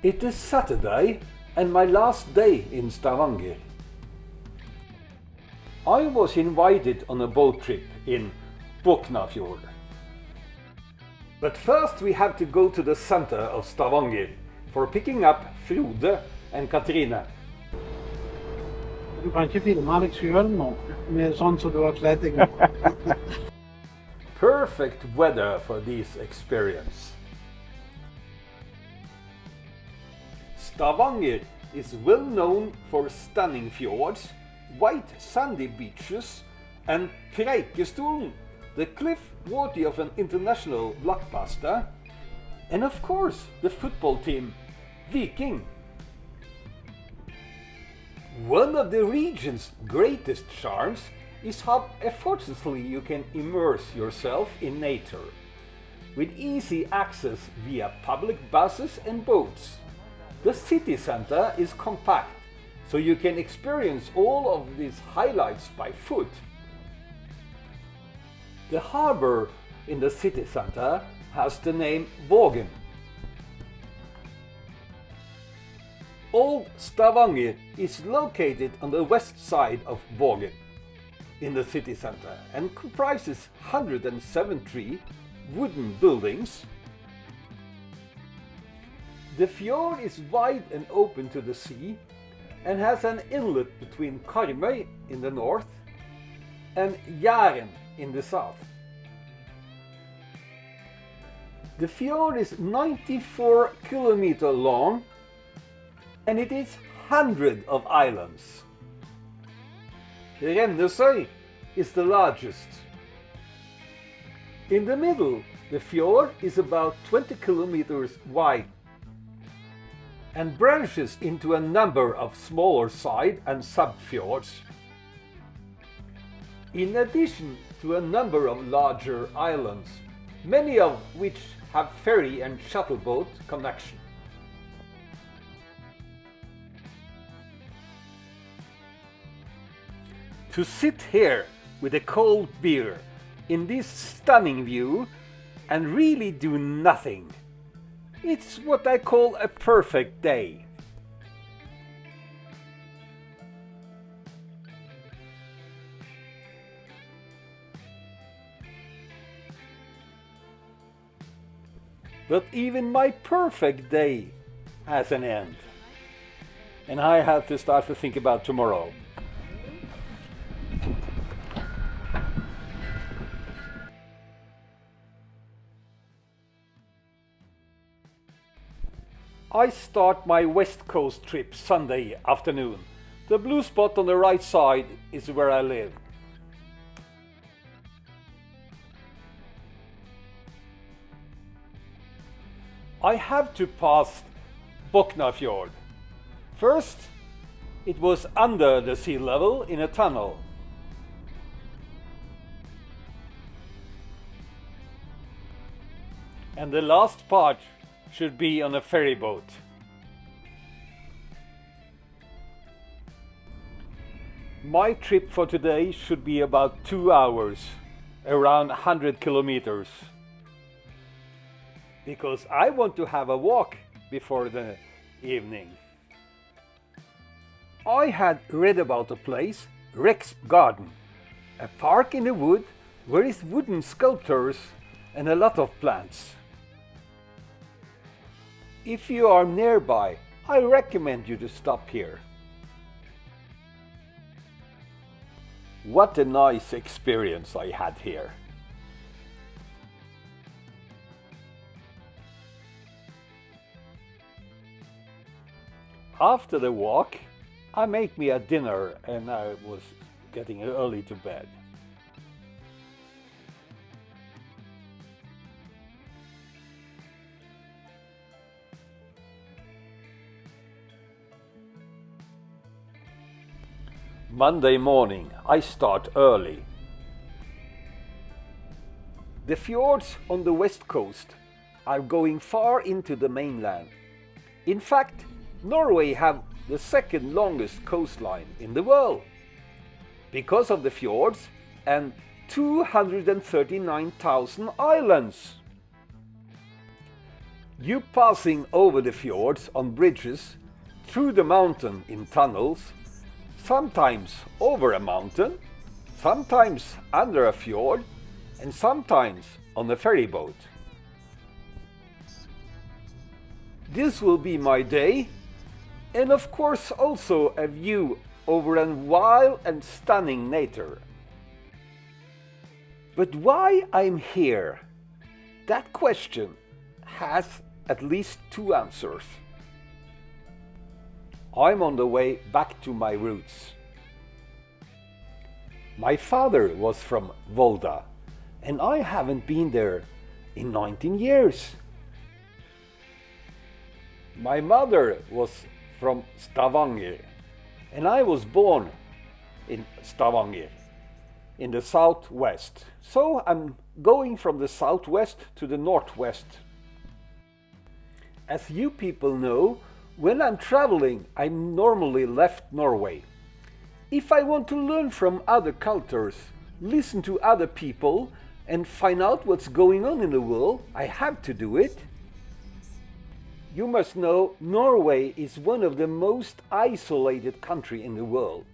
It is Saturday and my last day in Stavanger. I was invited on a boat trip in Boknafjord. But first we have to go to the center of Stavanger for picking up Frode and Katrine. Du kan ikke filme deg selv nå, med sånn som du har kledd deg nå. Perfect weather for this experience. Stavanger is well known for stunning fjords, white sandy beaches and Preikestolen, the cliff worthy of an international blockbuster, and of course the football team Viking. One of the region's greatest charms is how effortlessly you can immerse yourself in nature, with easy access via public buses and boats. The city center is compact, so you can experience all of these highlights by foot. The harbor in the city center has the name Vågen. Old Stavanger is located on the west side of Vågen in the city center and comprises 173 wooden buildings. The fjord is wide and open to the sea and has an inlet between Karmøy in the north and Jæren in the south. The fjord is 94 kilometers long and it is hundreds of islands. Rennesøy is the largest. In the middle, the fjord is about 20 kilometers wide and branches into a number of smaller side and subfjords, in addition to a number of larger islands, many of which have ferry and shuttle boat connection. To sit here with a cold beer in this stunning view and really do nothing, it's what I call a perfect day. But even my perfect day has an end, and I have to start to think about tomorrow. I start my West Coast trip Sunday afternoon. The blue spot on the right side is where I live. I have to pass Boknafjord. First, it was under the sea level in a tunnel. And the last part should be on a ferry boat. My trip for today should be about 2 hours, around 100 kilometers. Because I want to have a walk before the evening. I had read about a place, Rex Garden, a park in the wood where is wooden sculptures and a lot of plants. If you are nearby, I recommend you to stop here. What a nice experience I had here. After the walk, I make me a dinner and I was getting early to bed. Monday morning, I start early. The fjords on the west coast are going far into the mainland. In fact, Norway have the second longest coastline in the world because of the fjords and 239,000 islands. You passing over the fjords on bridges, through the mountain in tunnels, sometimes over a mountain, sometimes under a fjord, and sometimes on a ferry boat. This will be my day, and of course also a view over a wild and stunning nature. But why I'm here? That question has at least two answers. I'm on the way back to my roots. My father was from Volda, and I haven't been there in 19 years. My mother was from Stavanger, and I was born in Stavanger, in the southwest. So I'm going from the southwest to the northwest. As you people know, when I'm traveling, I'm normally left Norway. If I want to learn from other cultures, listen to other people, and find out what's going on in the world, I have to do it. You must know Norway is one of the most isolated countries in the world.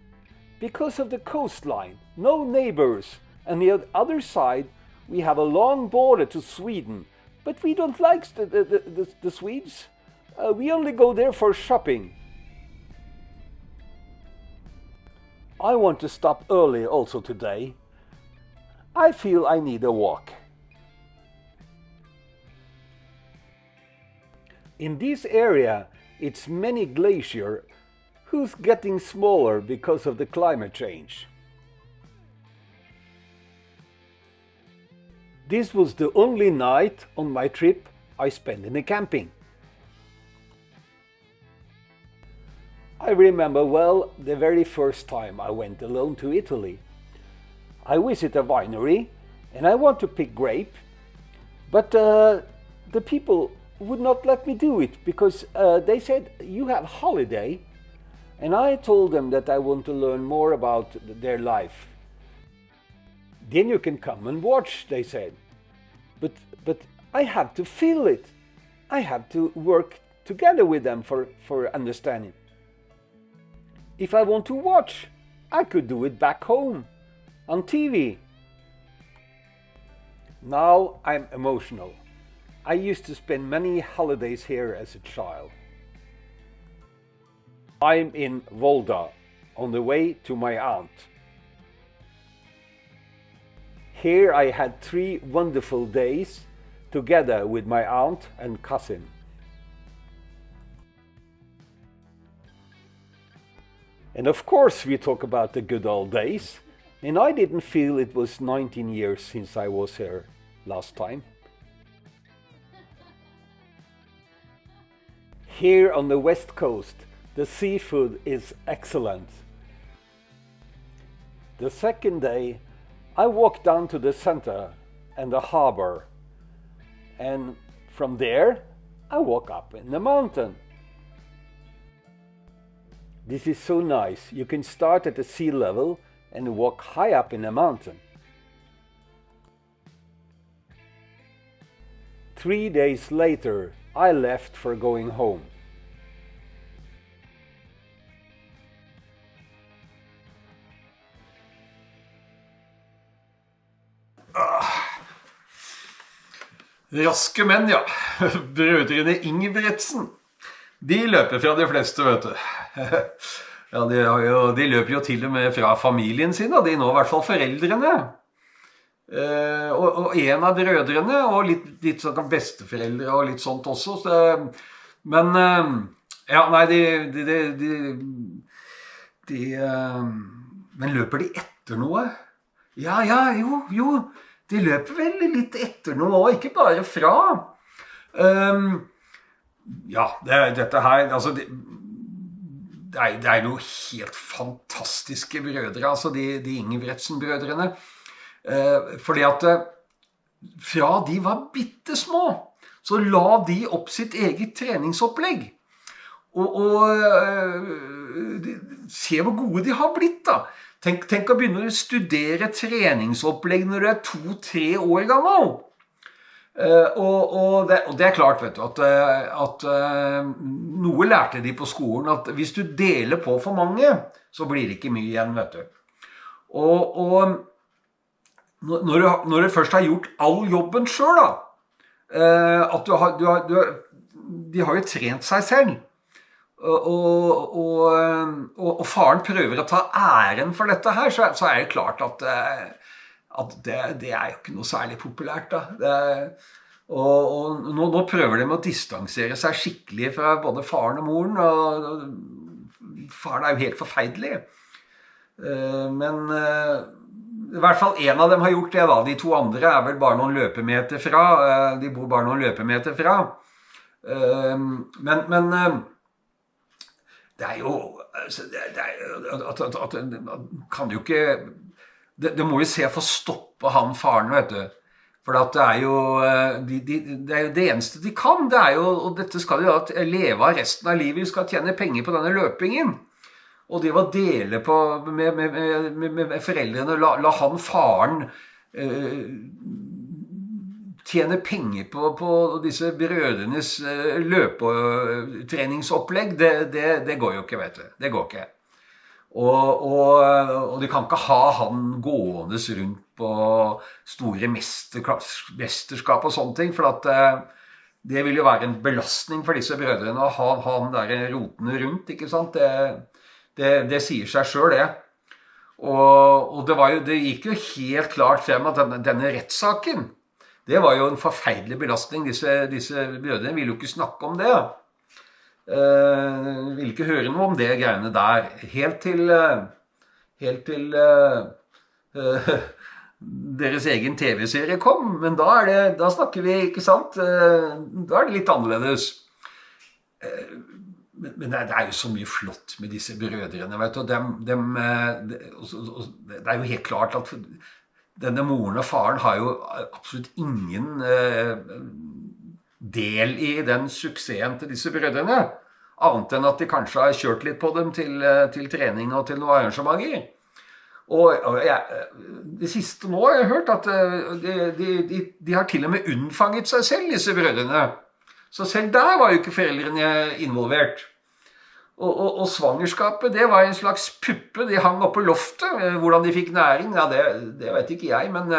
Because of the coastline, no neighbors, and the other side we have a long border to Sweden, but we don't like the Swedes. We only go there for shopping. I want to stop early also today. I feel I need a walk. In this area, it's many glaciers who's getting smaller because of the climate change. This was the only night on my trip I spent in a camping. I remember well the very first time I went alone to Italy. I visit a winery and I want to pick grape, but the people would not let me do it because they said you have holiday, and I told them that I want to learn more about their life. Then you can come and watch, they said. But I have to feel it. I have to work together with them for understanding. If I want to watch, I could do it back home, on TV. Now I'm emotional. I used to spend many holidays here as a child. I'm in Volda, on the way to my aunt. Here I had 3 wonderful days together with my aunt and cousin. And of course we talk about the good old days, and I didn't feel it was 19 years since I was here last time. Here on the west coast, the seafood is excellent. The second day, I walked down to the center and the harbor, and from there, I walk up in the mountain. This is so nice. You can start at the sea level and walk high up in the mountain. 3 days later, I left for going home. Raske menn, ja. Brødrene Ingebretsen. De løper fra de fleste, vet du. Ja, de løper jo til og med fra familien sin, de nå i hvert fall foreldrene. Og en av brødrene, og litt sånn besteforeldre og litt sånt også. Men, ja, nei, men løper de etter noe? Ja, jo. De løper vel litt etter noe, og ikke bare fra. Ja, dette her, altså, det er noe helt fantastiske brødre, altså de Ingebretsen-brødrene. Fordi at fra de var bittesmå, så la de opp sitt eget treningsopplegg. Og se hvor gode de har blitt da. Tenk å begynne å studere treningsopplegg når du er 2-3 år gammel. Og det er klart, vet du, at noe lærte de på skolen, at hvis du deler på for mange, så blir det ikke mye igjen, vet du. Og når du først har gjort all jobben selv da, at de har jo trent seg selv, og faren prøver å ta æren for dette her, så er det klart at det er jo ikke noe særlig populært da. Og nå prøver de å distansere seg skikkelig fra både faren og moren, og faren er jo helt forferdelig. Men i hvert fall en av dem har gjort det da. De to andre er vel bare noen løpemeter fra. De bor bare noen løpemeter fra. Men det er jo kan jo ikke det må jo se for å stoppe han faren, vet du. For at det er jo det eneste de kan, det er jo, og dette skal de da leve av resten av livet, de skal tjene penger på denne løpingen. Og det var å dele på med foreldrene, la han faren tjene penger på disse brødrenes løpetreningsopplegg, det går jo ikke, vet du. Det går ikke. Og de kan ikke ha han gående rundt på store mesterskap og sånne ting, for at det vil jo være en belastning for disse brødrene å ha han der rotene rundt, ikke sant? Det sier seg selv det. Og det gikk jo helt klart frem at denne rettssaken, det var jo en forferdelig belastning. Disse brødrene ville jo ikke snakke om det. Ville ikke høre noe om det greiene der. Helt til deres egen TV-serie kom. Men da snakker vi, ikke sant? Da er det litt annerledes. Men det er jo så mye flott med disse brødrene, vet du. Det er jo helt klart at denne moren og faren har jo absolutt ingen del i den suksessen til disse brødrene, annet enn at de kanskje har kjørt litt på dem til trening og til noen arrangementer. Og det siste nå har jeg hørt at de har til og med unnfanget seg selv, disse brødrene. Så selv der var jo ikke foreldrene involvert. Og svangerskapet, det var en slags puppe, de hang oppe på loftet. Hvordan de fikk næring, ja, det vet ikke jeg, men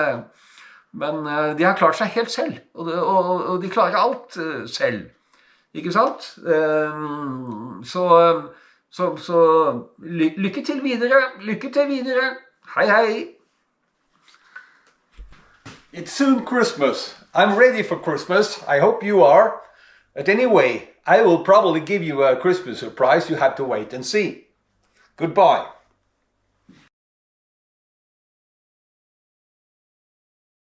de har klart seg helt selv, og de klarer alt selv, ikke sant? Så lykke til videre, hei hei! It's soon Christmas. I'm ready for Christmas. I hope you are. But anyway, I will probably give you a Christmas surprise. You have to wait and see. Goodbye.